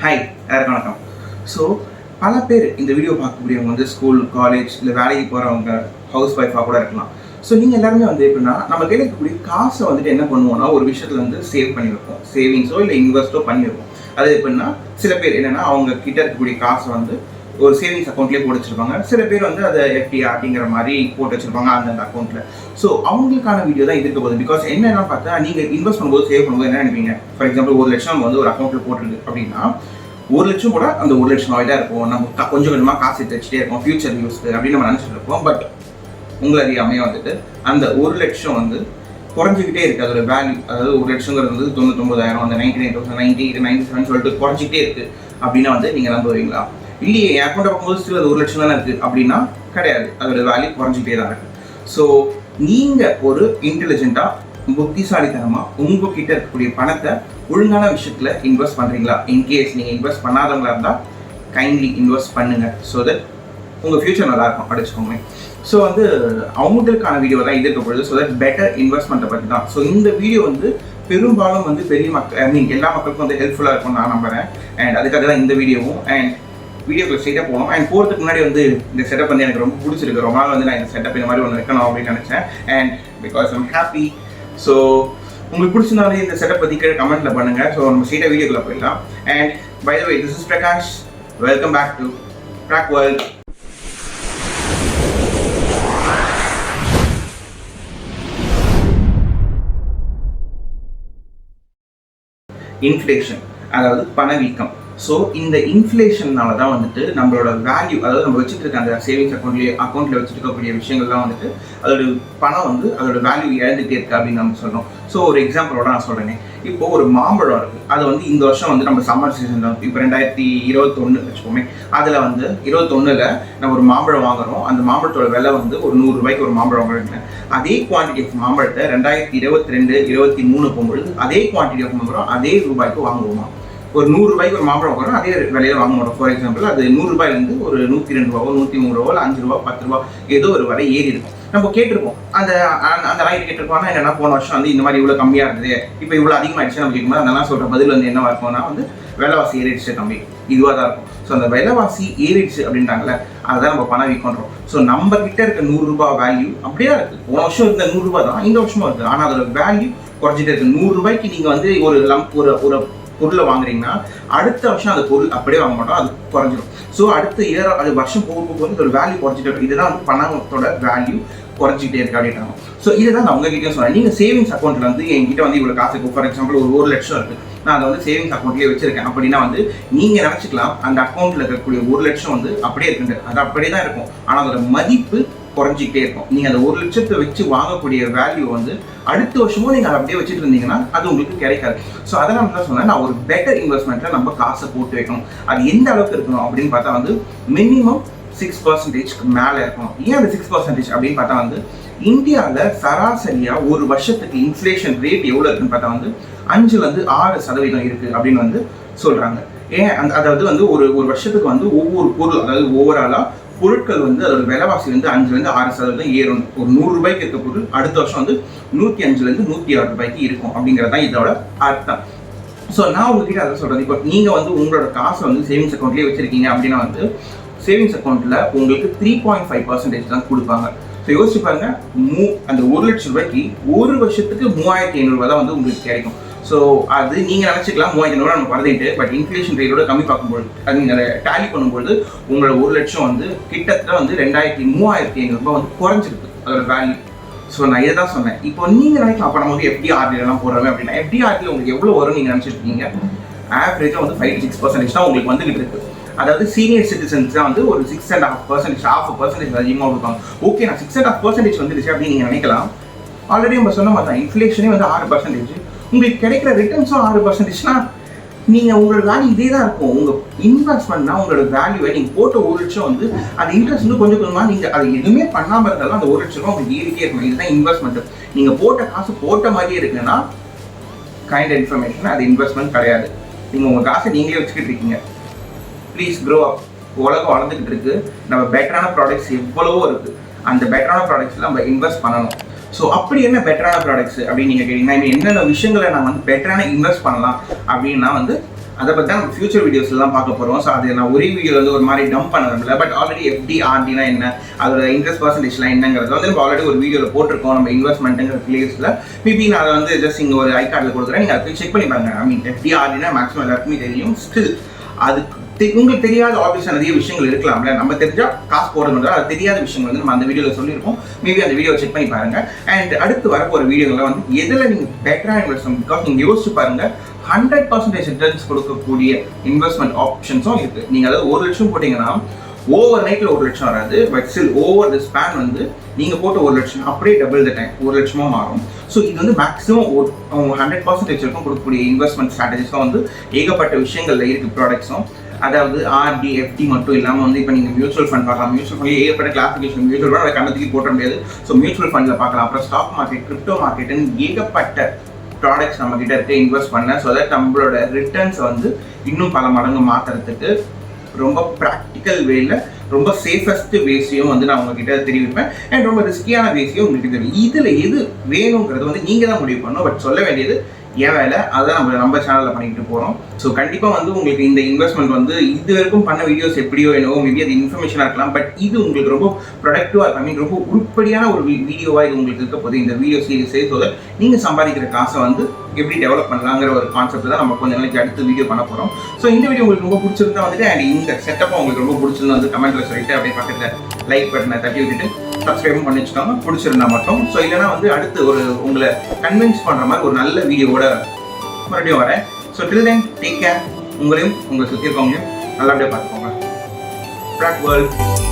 Hi எல்லாருக்கும் வணக்கம். So பல பேர் இந்த வீடியோ பார்க்கக்கூடியவங்க வந்து ஸ்கூல் காலேஜ் இல்லை வேலைக்கு போகிறவங்க ஹவுஸ் ஒய்ஃபாக கூட இருக்கலாம். ஸோ நீங்கள் எல்லாருமே வந்து எப்படின்னா நம்ம கையில் இருக்கக்கூடிய காசை வந்துட்டு என்ன பண்ணுவோம்னா ஒரு விஷயத்தில் வந்து சேவ் பண்ணி வைப்போம், சேவிங்ஸோ இல்லை இன்வெஸ்ட்டோ பண்ணி வைப்போம். அது எப்படின்னா சில பேர் என்னென்னா அவங்க கிட்ட இருக்கக்கூடிய காசை வந்து ஒரு சேவிங்ஸ் அக்கௌண்ட்லேயே போட்டு வச்சிருப்பாங்க. சில பேர் வந்து அதை எஃப்டி ஆர்டிங்கிற மாதிரி போட்டு வச்சிருப்பாங்க அந்த அக்கௌண்ட்டில். ஸோ அவங்களுக்கான வீடியோ தான் இருக்க போகுது. பிகாஸ் என்னென்னா பார்த்தா நீங்கள் இன்வெஸ்ட் பண்ணும்போது சேவ் பண்ணும்போது என்ன நினைப்பீங்க, ஃபார் எக்ஸாம்பிள் 1 லட்சம் வந்து ஒரு அக்கௌண்ட்டில் போட்டுருக்கு அப்படின்னா 1 லட்சம் கூட அந்த 1 லட்சம் ரூபாய் தான் இருக்கும். நம்ம கொஞ்சம் கொஞ்சமாக காசு எடுத்து வச்சுட்டே இருக்கோம் ஃபியூச்சர் யூஸ்க்கு அப்படின்னு நம்ம நினச்சிட்டு இருப்போம். பட் உங்களை அறியாமையே வந்துட்டு அந்த 1 லட்சம் வந்து குறைஞ்சிக்கிட்டே இருக்குது. அதோட வேல்யூ, அதாவது 1 லட்சங்கிறது வந்து 99,000, அந்த 99,000, 98, 97 சொல்லிட்டு குறைஞ்சிக்கிட்டே இருக்குது அப்படின்னா வந்து நீங்கள் நம்புவீங்களா? இல்லையே, என் அக்கௌண்ட்டை பார்க்கும்போது ஸ்டில் அது 1 லட்சம் தானே இருக்குது அப்படின்னா கிடையாது, அதோட வேல்யூ குறைஞ்சிக்கிட்டே தான் இருக்குது. ஸோ நீங்கள் ஒரு இன்டெலிஜென்ட்டாக புத்திசாலித்தனமாக உங்ககிட்ட இருக்கக்கூடிய பணத்தை ஒழுங்கான விஷயத்தில் இன்வெஸ்ட் பண்ணுறீங்களா? இன்கேஸ் நீங்கள் இன்வெஸ்ட் பண்ணாதவங்களா இருந்தால் கைண்ட்லி இன்வெஸ்ட் பண்ணுங்கள். ஸோ தட் உங்கள் ஃபியூச்சர் நல்லாயிருக்கும் படிச்சுக்கோங்க. ஸோ வந்து அவங்களுக்கான வீடியோ தான் இது இருக்க பொழுது. ஸோ தட் பெட்டர் இன்வெஸ்ட்மெண்ட்டை பற்றி தான். ஸோ இந்த வீடியோ வந்து பெரும்பாலும் வந்து பெரிய மக்கள் எல்லா மக்களுக்கும் வந்து ஹெல்ப்ஃபுல்லாக இருக்கும்னு நான் நம்புகிறேன். அண்ட் அதுக்காக தான் இந்த வீடியோவும். அண்ட் வீடியோக்குள்ள ஸ்ட்ரெயிட்டாக போகணும். அண்ட் போகிறதுக்கு முன்னாடி வந்து இந்த செட்டப் வந்து எனக்கு ரொம்ப பிடிச்சிருக்கு. ரொம்ப நாள் வந்து நான் இந்த செட்டப் இந்த மாதிரி ஒன்று வைக்கணும் அப்படின்னு நினச்சேன். And because I'm happy. So உங்களுக்கு பிடிச்சிருந்தாலும் இந்த செட்டப் பற்றி கீழே கமெண்ட்டில் பண்ணுங்கள். ஸோ நம்ம ஸ்ட்ரெயிட்டாக வீடியோக்குள்ளே போயிடலாம். And by the way, this is Prakash. Welcome back to Prak World. Inflation, அதாவது பணவீக்கம். ஸோ இந்த இன்ஃப்ளேஷன்னால தான் வந்துட்டு நம்மளோட வேல்யூ, அதாவது நம்ம வச்சுட்டு இருக்க அந்த சேவிங்ஸ் அக்கௌண்ட்டில் வச்சுட்டு இருக்கக்கூடிய விஷயங்கள்லாம் வந்துட்டு அதோட பணம் வந்து அதோட வேல்யூ இழந்துகிட்டே இருக்கு அப்படின்னு நம்ம சொல்கிறோம். ஸோ ஒரு எக்ஸாம்பிளோட நான் சொல்கிறேனே, இப்போது ஒரு மாம்பழம் இருக்குது. அது வந்து இந்த வருஷம் வந்து நம்ம சம்மர் சீசன் தான், இப்போ 2021 வச்சுக்கோமே. அதில் வந்து 2021 நம்ம ஒரு மாம்பழம் வாங்குகிறோம். அந்த மாம்பழத்தோட விலை வந்து ஒரு 100 ரூபாய்க்கு ஒரு மாம்பழம் வாங்குறீங்க. அதே குவான்டிட்டி ஆஃப் மாம்பழத்தை 2022, 23 போகும்பொழுது அதே குவான்டிட்டி ஆஃப் மாம்பழம் அதே ரூபாய்க்கு வாங்குவோமா? ஒரு 100 ரூபாய்க்கு ஒரு மாம்பழம் வாங்குறோம், அதே விலையில வாங்க மாட்டோம். ஃபார் எக்ஸாம்பிள் அது 100 ரூபாயிலேருந்து ஒரு 102 ரூபாவோ 103 ரூபாவோ இல்லை 5 ரூபா 10 ரூபா ஏதோ ஒரு விலை ஏறி இருக்கும். நம்ம கேட்டிருப்போம், அந்த ரைட் கேட்டிருப்போம்னா என்னன்னா போன வருஷம் வந்து இந்த மாதிரி இவ்வளோ கம்மியாக இருந்தது, இப்போ இவ்வளோ அதிகமாகிடுச்சு நம்ம கேட்கும்போது அதெல்லாம் சொல்கிற பதில் வந்து என்னவா இருக்கும்னா வந்து விலைவாசி ஏறிடுச்சு தம்பி, இதுவாக தான் இருக்கும். ஸோ அந்த விலைவாசி ஏறிடுச்சு அப்படின்றாங்களே, அதுதான் நம்ம பணவீக்கம்ன்றோம். ஸோ நம்ம கிட்ட இருக்க 100 ரூபாய் வேல்யூ அப்படியே இருக்குது. போன வருஷம் இருந்த 100 ரூபாய் தான் இந்த வருஷமும் இருக்குது. ஆனால் அதோட வேல்யூ குறைஞ்சிட்டே இருக்குது. 100 ரூபாய்க்கு நீங்கள் வந்து ஒரு பொருளை வாங்குறீங்கன்னா அடுத்த வருஷம் அந்த பொருள் அப்படியே வாங்க மாட்டோம், அது குறைஞ்சிடும். ஸோ அடுத்த இயர் அது வருஷம் போக இதோட வேல்யூ குறைஞ்சிட்டே இருக்கும். இதுதான் வந்து பணத்தோட வேல்யூ குறைஞ்சிட்டே இருக்கு அப்படின்றாங்க. ஸோ இதுதான் நான் உங்ககிட்ட சொன்னேன். நீங்கள் சேவிங்ஸ் அக்கௌண்ட்டில் வந்து என்கிட்ட வந்து இவ்வளோ காசு இருக்கும், ஃபார் எக்ஸாம்பிள் ஒரு 1 லட்சம் இருக்குது, நான் அதை வந்து சேவிங்ஸ் அக்கௌண்ட்லேயே வச்சிருக்கேன் அப்படின்னா வந்து நீங்கள் நினச்சிக்கலாம் அந்த அக்கௌண்ட்டில் இருக்கக்கூடிய 1 லட்சம் வந்து அப்படியே இருக்குது, அது அப்படியே தான் இருக்கும். ஆனால் அதோட மதிப்பு குறைஞ்சிக்கிட்டே இருக்கும். நீங்கள் அந்த 1 லட்சத்தை வச்சு வாங்கக்கூடிய வேல்யூ வந்து அடுத்த வருஷமும் நீங்கள் அதை அப்படியே வச்சுட்டு இருந்தீங்கன்னா அது உங்களுக்கு கிடைக்காது. ஸோ அதனால தான் சொன்னேன், நான் ஒரு பெட்டர் இன்வெஸ்ட்மெண்ட்டில் நம்ம காசை போட்டு வைக்கணும். அது எந்த அளவுக்கு இருக்கணும் அப்படின்னு பார்த்தா வந்து மினிமம் 6% மேலே இருக்கணும். ஏன் அந்த 6% அப்படின்னு பார்த்தா வந்து இந்தியாவில் சராசரியாக ஒரு வருஷத்துக்கு இன்ஃப்ளேஷன் ரேட் எவ்வளோ இருக்குன்னு பார்த்தா வந்து 5-6% இருக்குது அப்படின்னு வந்து சொல்கிறாங்க. ஏன் அதாவது வந்து ஒரு வருஷத்துக்கு வந்து ஒவ்வொரு பொருள், அதாவது ஓவராலாக பொருட்கள் வந்து அதோட விலைவாசி வந்து 5-6% ஏறும். ஒரு 100 ரூபாய்க்கு இருக்க பொருள் அடுத்த வருஷம் வந்து 105-106 ரூபாய்க்கு இருக்கும் அப்படிங்கிறது தான் இதோட அர்த்தம். ஸோ நான் உங்ககிட்ட அதை சொல்கிறேன், இப்போ நீங்கள் வந்து உங்களோட காசை வந்து சேவிங்ஸ் அக்கௌண்ட்லேயே வச்சிருக்கீங்க அப்படின்னா வந்து சேவிங்ஸ் அக்கௌண்ட்டில் உங்களுக்கு 3.5% தான் கொடுப்பாங்க. ஸோ யோசிச்சு பாருங்க, அந்த 1 லட்சம் ரூபாய்க்கு ஒரு வருஷத்துக்கு 3,500 ரூபாய் தான் வந்து உங்களுக்கு கிடைக்கும். ஸோ அது நீங்கள் நினச்சிக்கலாம் 3,500 நம்ம வரதுட்டு, பட் இன்ஃப்ளேஷன் ரேட்டோட கம்மி பார்க்கும்போது அது நீங்கள் டேலி பண்ணும்போது உங்களோட 1 லட்சம் வந்து கிட்டத்தட்ட வந்து 3,500 ரூபாய் வந்து குறைஞ்சிருக்கு அதோட வேல்யூ. ஸோ நான் இதை தான் சொன்னேன். இப்போ நீங்கள் நினைக்கலாம், அப்போ நம்ம வந்து FDRலாம் போடுறோம் அப்படின்னா FDRல உங்களுக்கு எவ்வளோ வரும் நீங்கள் நினச்சிருக்கீங்க? ஆவரேஜாக வந்து 5-6% தான் உங்களுக்கு வந்துகிட்டு இருக்கு. அதாவது சீனியர் சிட்டிசன்ஸ் தான் வந்து ஒரு 6.5%, 0.5% அதிகமாக கொடுப்பாங்க. ஓகே, நான் 6.5% வந்துடுச்சு அப்படின்னு நீங்கள் நினைக்கலாம். ஆல்ரெடி நம்ம சொன்ன மாதிரி தான் இன்ஃப்ளேஷனே வந்து 6%. உங்களுக்கு கிடைக்கிற ரிட்டர்ன்ஸும் 6%னா நீங்கள் உங்களோட வேல்யூ இதே தான் இருக்கும். உங்கள் இன்வெஸ்ட்மெண்ட்னா உங்களோட வேல்யூவை நீங்கள் போட்ட 1 லட்சம் வந்து அந்த இன்ட்ரெஸ்ட் வந்து கொஞ்சம் கொஞ்சமாக நீங்கள் அது எதுவுமே பண்ணாமல் இருந்தாலும் அந்த 1 லட்சம் ரூபா உங்களுக்கு ஏறிட்டே இருக்கணும். இதுதான் இன்வெஸ்ட்மெண்ட். நீங்கள் போட்ட காசு போட்ட மாதிரியே இருக்குன்னா கைண்ட் இன்ஃபர்மேஷன், அது இன்வெஸ்ட்மெண்ட் கிடையாது. நீங்கள் உங்கள் காசை நீங்களே வச்சுக்கிட்டு இருக்கீங்க. Please grow up. உலகம் வளர்ந்துக்கிட்டு இருக்கு, நம்ம பெட்டரான ப்ராடக்ட்ஸ் எவ்வளவோ இருக்குது. அந்த பெட்டரான ப்ராடக்ட்ஸில் நம்ம இன்வெஸ்ட் பண்ணணும். ஸோ அப்படி என்ன பெட்டரான ப்ராடக்ட்ஸ் அப்படின்னு நீங்கள் கேட்டீங்கன்னா என்னென்ன விஷயங்களை நான் வந்து பெட்டரான இன்வெஸ்ட் பண்ணலாம் அப்படின்னா வந்து அதை பற்றி தான் நம்ம ஃபியூச்சர் வீடியோஸ்லாம் பார்க்க போகிறோம். ஸோ அது நான் ஒரே வீடியோவில் வந்து ஒரு மாதிரி டம்ப் பண்ண வரல. பட் ஆல்ரெடி FD RDனா என்ன, அதோட இன்ட்ரெஸ்ட் பர்சன்டேஜ்லாம் என்னங்கிறது வந்து நம்ம ஆல்ரெடி ஒரு வீடியோவில் போட்டிருக்கோம். நம்ம இன்வெஸ்ட்மெண்ட்டுங்கிற பிளேஸில் மேபி நான் அதை வந்து ஜஸ்ட் இங்கே ஒரு ஐகார்டில் கொடுக்குறேன், நீங்கள் அதை போய் செக் பண்ணி பாருங்க. ஐ மீன் FD RDனா மேக்ஸிமம் எல்லாருக்குமே தெரியும். ஸ்டில் அது உங்களுக்கு தெரியாத ஆப்ஷன் நிறைய விஷயங்கள் இருக்கலாம்ல. நம்ம தெரிஞ்சால் காசு போடுறது, அது தெரியாத விஷயங்கள் வந்து நம்ம அந்த வீடியோவில் சொல்லியிருக்கோம். மேபி அந்த வீடியோ செக் பண்ணி பாருங்க. அண்ட் அடுத்து வரப்போகிற வீடியோவில் வந்து எதில் நீங்கள் பெட்டராக இன்வெஸ்ட் பண்ணணும், பிகாஸ் நீங்கள் யோசிச்சு பாருங்க 100% ரிட்டர்ன்ஸ் கொடுக்கக்கூடிய இன்வெஸ்ட்மெண்ட் ஆப்ஷன்ஸும் இருக்குது. நீங்கள் அதாவது 1 லட்சம் போட்டிங்கன்னா ஓவர் நைட்டில் 1 லட்சம் வராது. But still over the span வந்து நீங்கள் போட்ட 1 லட்சம் அப்படியே டபுள் த டைம் 1 லட்சமாக மாறும். ஸோ இது வந்து மேக்ஸிமம் 100% இருக்கும் கொடுக்கக்கூடிய இன்வெஸ்ட்மெண்ட் ஸ்ட்ராட்டஜிஸும் வந்து ஏகப்பட்ட விஷயங்களில் இருக்குது ப்ராடக்ட்ஸும். அதாவது RD FD மட்டும் இல்லாமல் வந்து இப்போ நீங்கள் மியூச்சுவல் ஃபண்ட் பார்க்கலாம். மியூச்சுவல் ஃபண்ட் ஏகப்பட்ட கிளாசிஃபிகேஷன், மியூச்சுவல் ஃபண்ட் அதை கண்ணத்துக்கு போட்ட முடியாது. ஸோ மியூச்சுவல் ஃபண்டில் பார்க்கலாம். அப்புறம் ஸ்டாக் மார்க்கெட், கிரிப்டோ மார்க்கெட்டுன்னு ஏகப்பட்ட ப்ராடக்ட்ஸ் நம்ம கிட்ட இருக்க இன்வெஸ்ட் பண்ண. ஸோ தட் நம்மளோட ரிட்டர்ன்ஸ் வந்து இன்னும் பல மடங்கு மாற்றுறதுக்கு ரொம்ப ப்ராக்டிக்கல் வேல, ரொம்ப சேஃபஸ்ட் வேஸையும் வந்து நான் உங்ககிட்ட தெரிவிப்பேன். அண்ட் ரொம்ப ரிஸ்கியான வேஸையும் உங்களுக்கு தெரியும். இதில் எது வேணுங்கிறது வந்து நீங்கள் தான் முடிவு பண்ணணும். பட் சொல்ல வேண்டியது ஏன் வேலை, அதான் நம்ம சேனலில் பண்ணிக்கிட்டு போகிறோம். ஸோ கண்டிப்பாக வந்து உங்களுக்கு இந்த இன்வெஸ்ட்மெண்ட் வந்து இது வரைக்கும் பண்ண வீடியோஸ் எப்படியோ என்னவோ மேபி அது இன்ஃபர்மேஷனாக இருக்கலாம். பட் இது உங்களுக்கு ரொம்ப ப்ரொடக்டிவாக இருக்கும். ஐ மீன் ரொம்ப உருப்படியான ஒரு வீடியோவாக இது உங்களுக்கு இருக்க போது இந்த வீடியோ சீரிஸே. ஸோ நீங்கள் சம்பாதிக்கிற காசை வந்து எப்படி டெவலப் பண்ணலாங்கிற ஒரு கான்செப்ட் தான் நம்ம கொஞ்சம் நாளைக்கு அடுத்து வீடியோ பண்ண போகிறோம். ஸோ இந்த வீடியோ உங்களுக்கு ரொம்ப பிடிச்சிருந்தா வந்துட்டு அண்ட் இந்த செட்டப்பாக உங்களுக்கு ரொம்ப பிடிச்சிருந்தா வந்து கமெண்ட்டில் சொல்லிட்டு அப்படியே பக்கத்தில் லைக் பட்டனை தட்டி விட்டுட்டு சப்ஸ்கிரைபும் பண்ணி வச்சுக்கோங்க பிடிச்சிருந்தா மட்டும். ஸோ இல்லைனா வந்து அடுத்து ஒரு உங்களை கன்வின்ஸ் பண்ணுற மாதிரி ஒரு நல்ல வீடியோவோட மறுபடியும் வரேன். So till then take care. உங்களையும் உங்களை சுற்றி இருக்கவங்களையும் நல்லபடியாக பார்த்துக்கோங்க. Prak World.